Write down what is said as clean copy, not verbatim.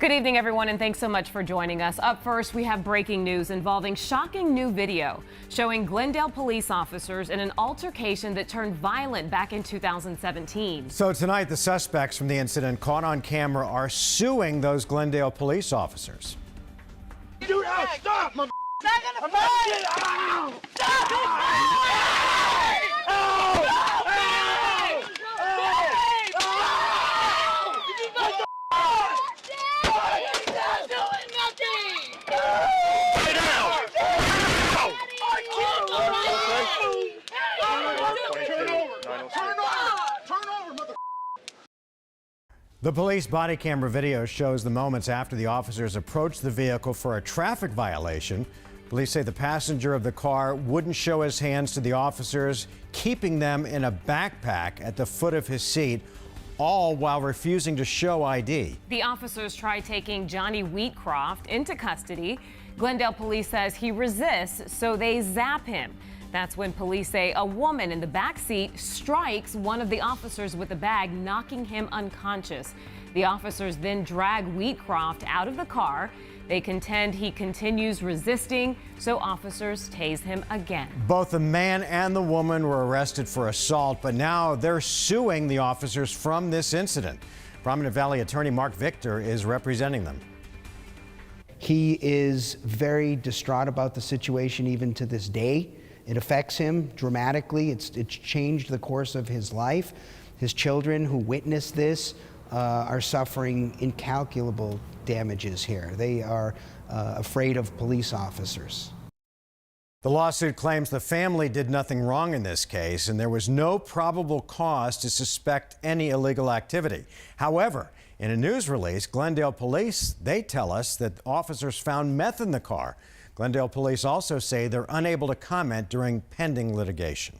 Good evening, everyone, and thanks so much for joining us. Up first, we have breaking news involving shocking new video showing Glendale police officers in an altercation that turned violent back in 2017. So tonight, the suspects from the incident caught on camera are suing those Glendale police officers. Dude, stop! I'm not gonna fight! Ow! The police body camera video shows the moments after the officers approached the vehicle for a traffic violation. Police say the passenger of the car wouldn't show his hands to the officers, keeping them in a backpack at the foot of his seat, all while refusing to show ID. The officers tried taking Johnny Wheatcroft into custody. Glendale police says he resists, so they zap him. That's when police say a woman in the back seat strikes one of the officers with a bag, knocking him unconscious. The officers then drag Wheatcroft out of the car. They contend he continues resisting, so officers tase him again. Both the man and the woman were arrested for assault, but now they're suing the officers from this incident. Prominent Valley attorney Mark Victor is representing them. He is very distraught about the situation even to this day. It affects him dramatically. It's changed the course of his life. His children who witnessed this are suffering incalculable damages here. They are afraid of police officers. The lawsuit claims the family did nothing wrong in this case, and there was no probable cause to suspect any illegal activity. However, in a news release, Glendale police, they tell us that officers found meth in the car. Glendale police also say they're unable to comment during pending litigation.